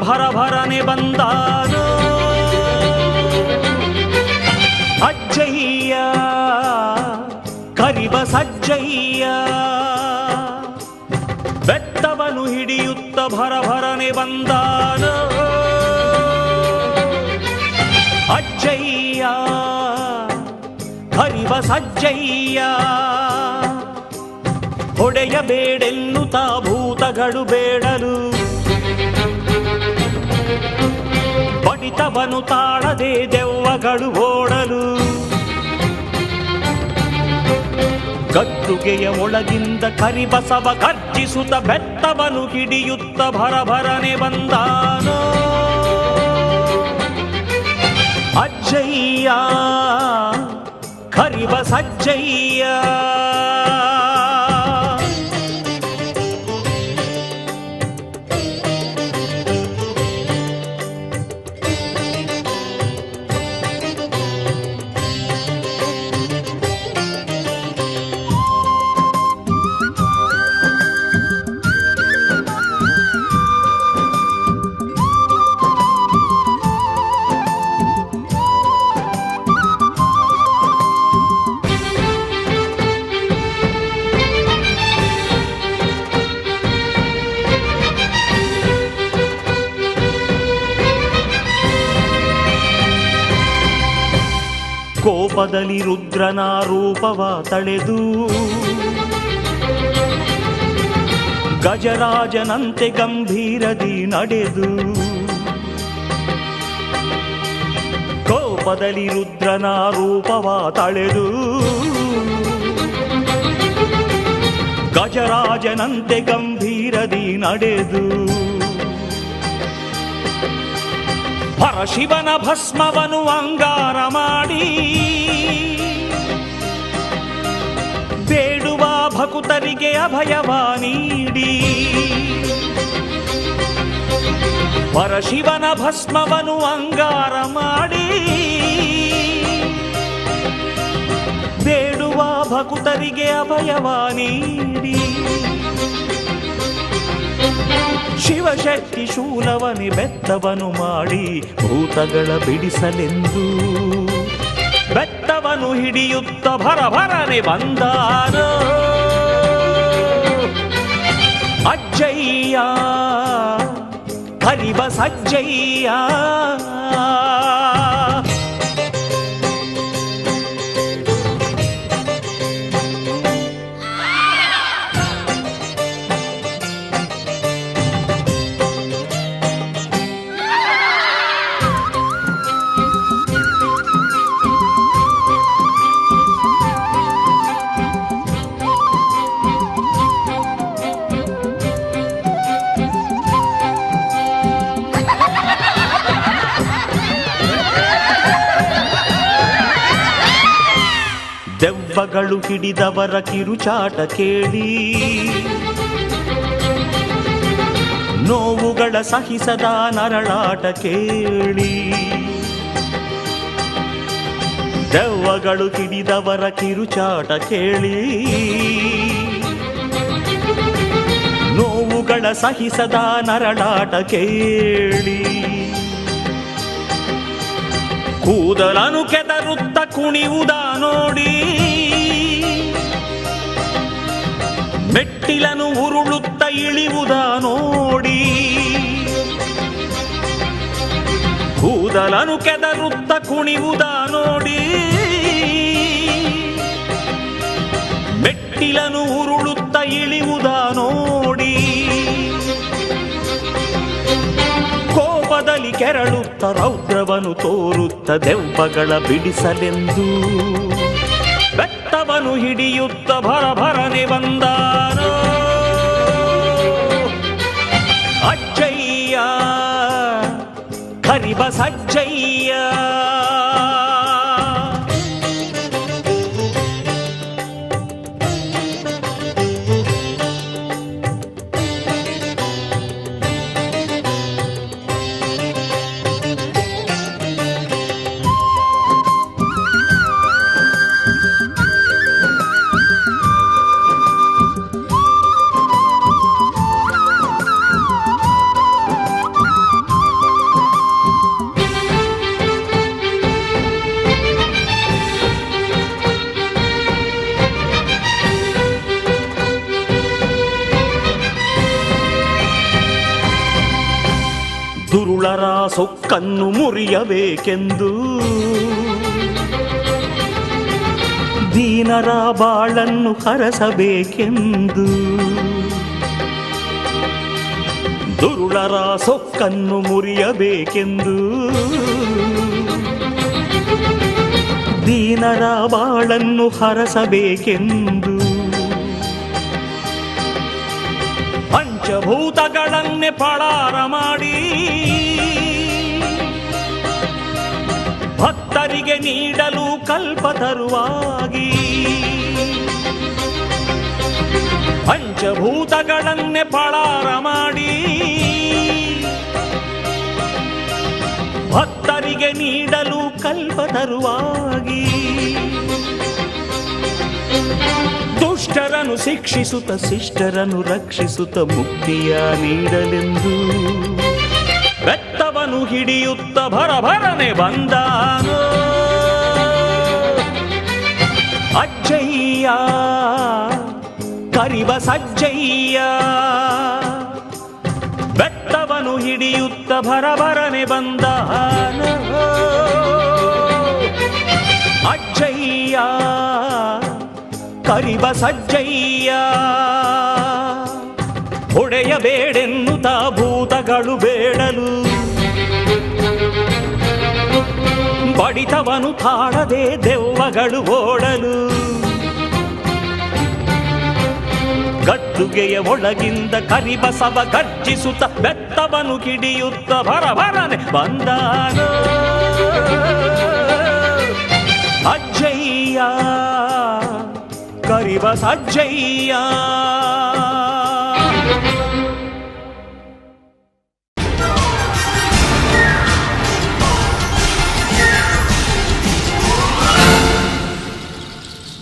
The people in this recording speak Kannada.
ಭರಭರನೆ ಬಂದಾನೋ ಅಜ್ಜಯ್ಯ ಕರಿಬ ಸಜ್ಜಯ್ಯ. ಬೆತ್ತವನು ಹಿಡಿಯುತ್ತ ಭರಭರನೆ ಬಂದಾನೋ ಅಜ್ಜಯ್ಯ ಕರಿಬ ಸಜ್ಜಯ್ಯ. ಹೊಡೆಯಬೇಡೆನ್ನುತ್ತಾ ಭೂತಗಳು ಬೇಡಲು ಬಡಿತವನು ತಾಳದೆ ದೆವ್ವಗಳು ಓಡಲು. ಗದ್ದುಗೆಯ ಒಳಗಿಂದ ಕರಿಬಸವ ಗರ್ಜಿಸುತ್ತ ಬೆತ್ತವನು ಹಿಡಿಯುತ್ತ ಭರಭರನೆ ಬಂದಾನೋ ಅಜ್ಜಯ್ಯ ಕರಿಬ ಸಜ್ಜಯ್ಯ. ಕೋಪದಲ್ಲಿ ರುದ್ರನ ರೂಪವ ತಳೆದು ಗಜರಾಜನಂತೆ ಗಂಭೀರದಿ ನಡೆದು. ಕೋಪದಲ್ಲಿ ರುದ್ರನ ರೂಪವ ತಳೆದು ಗಜರಾಜನಂತೆ ಗಂಭೀರದಿ ನಡೆದು. ಪರಶಿವನ ಭಸ್ಮವನು ಅಂಗಾರ ಮಾಡಿ ಬೇಡುವ ಭಕುತರಿಗೆ ಅಭಯವ ನೀಡಿ. ಪರಶಿವನ ಭಸ್ಮವನು ಅಂಗಾರ ಮಾಡಿ ಬೇಡುವ ಭಕುತರಿಗೆ ಅಭಯವ ನೀಡಿ. ಶಿವಶಕ್ತಿ ಶೂಲವನಿ ಬೆತ್ತವನು ಮಾಡಿ ಭೂತಗಳ ಬಿಡಿಸಲೆಂದು ಬೆತ್ತವನು ಹಿಡಿಯುತ್ತ ಭರಭರನೆ ಬಂದಾನೋ ಅಜ್ಜಯ್ಯ ಕರಿಬ ಸಜ್ಜಯ್ಯ. ದೆವ್ವಗಳು ಹಿಡಿದವರ ಕಿರುಚಾಟ ಕೇಳಿ ನೋವುಗಳ ಸಹಿಸದ ನರಳಾಟ ಕೇಳಿ. ದೆವ್ವಗಳು ಹಿಡಿದವರ ಕಿರುಚಾಟ ಕೇಳಿ ನೋವುಗಳ ಸಹಿಸದ ನರಳಾಟ ಕೇಳಿ. ಕೂದಲನು ಕೆದರುತ್ತ ಕುಣಿಯುವುದ ನೋಡಿ ಮೆಟ್ಟಿಲನು ಉರುಳುತ್ತ ಇಳಿಯುವುದ ನೋಡಿ. ಕೂದಲನು ಕೆದರುತ್ತ ಕುಣಿಯುವುದ ನೋಡಿ ಮೆಟ್ಟಿಲನು ಉರುಳುತ್ತ ಇಳಿಯುವುದ ನೋಡಿ. ಕೋಪದಲ್ಲಿ ಕೆರಳುತ್ತ ರೌದ್ರವನು ತೋರುತ್ತ ದೆವ್ವಗಳ ಬಿಡಿಸಲೆಂದು ಬೆತ್ತವನು ಹಿಡಿಯುತ್ತ ಭರಭರನೆ ಬಂದಾನೋ ಅಜ್ಜಯ್ಯ ಕರಿಬ ಸಜ್ಜಯ್ಯ. ದುರುಳರ ಸೊಕ್ಕನ್ನು ಮುರಿಯಬೇಕೆಂದು ದೀನರ ಬಾಳನ್ನು ಹರಸಬೇಕೆಂದು ದುರುಳರ ಸೊಕ್ಕನ್ನು ಮುರಿಯಬೇಕೆಂದು ದೀನರ ಬಾಳನ್ನು ಹರಸಬೇಕೆಂದು ಪಂಚಭೂತಗಳನ್ನೇ ಪಳಾರ ಮಾಡಿ ಭಕ್ತರಿಗೆ ನೀಡಲು ಕಲ್ಪತರುವಾಗಿ ಪಂಚಭೂತಗಳನ್ನೇ ಪಳಾರ ಮಾಡಿ ಭಕ್ತರಿಗೆ ನೀಡಲು ಕಲ್ಪತರುವಾಗಿ ದುಷ್ಟರನ್ನು ಶಿಕ್ಷಿಸುತ್ತ ಶಿಷ್ಟರನ್ನು ರಕ್ಷಿಸುತ್ತ ಮುಕ್ತಿಯ ನೀಡಲೆಂದು ಬೆತ್ತವನು ಹಿಡಿಯುತ್ತ ಭರಭರನೆ ಬಂದಾನೋ ಅಜ್ಜಯ್ಯ ಕರಿವ ಸಜ್ಜಯ್ಯ ಬೆತ್ತವನು ಹಿಡಿಯುತ್ತ ಭರಭರನೆ ಬಂದಾನೋ ಅಜ್ಜಯ್ಯ ಕರಿವ ಸಜ್ಜಯ್ಯ ಹೊಡೆಯಬೇಡೆನ್ನುತ್ತ ಭೂತಗಳು ಬೇಡಲು ಬಡಿತವನು ತಾಳದೆ ದೆವ್ವಗಳು ಓಡಲು ಗದ್ದುಗೆಯ ಒಳಗಿಂದ ಕರಿಬಸವ ಗರ್ಜಿಸುತ್ತ ಬೆತ್ತವನು ಕಿಡಿಯುತ್ತ ಭರಭರನೆ ಬಂದಾನೋ ಅಜ್ಜಯ್ಯ ಕರಿವ ಸಜ್ಜಯ್ಯ